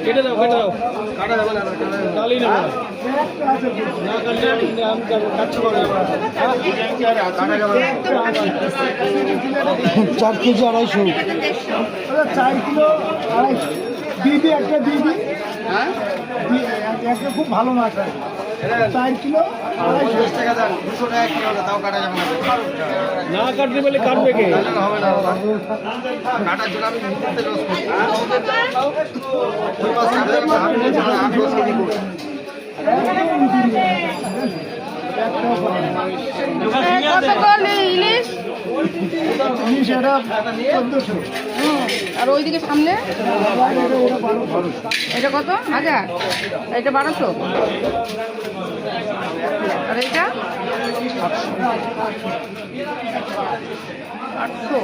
কেটে দাও কাটা যাবে না কালি না না কাটলে আমি কাটছি বলে 4 কেজি 250। 4 কিলো 250 দিদি একটা দিদি। হ্যাঁ একটা খুব ভালো মাছ আছে 4 কিলো 250 টাকা দাম 200 টাকা কিলো তাও কাটা যাবে না কাটতে বলে কাটবে কে হবে না কাটার জন্য আমি নিতে রোজ করছি ওই মাছ কাটলে আমি 10 কেজি করব কত করে ইলিশ? ইলিশ এটা 1400। আর ওইদিকে সামনে এটা কত 1000, এটা 1200, আর এটা 800।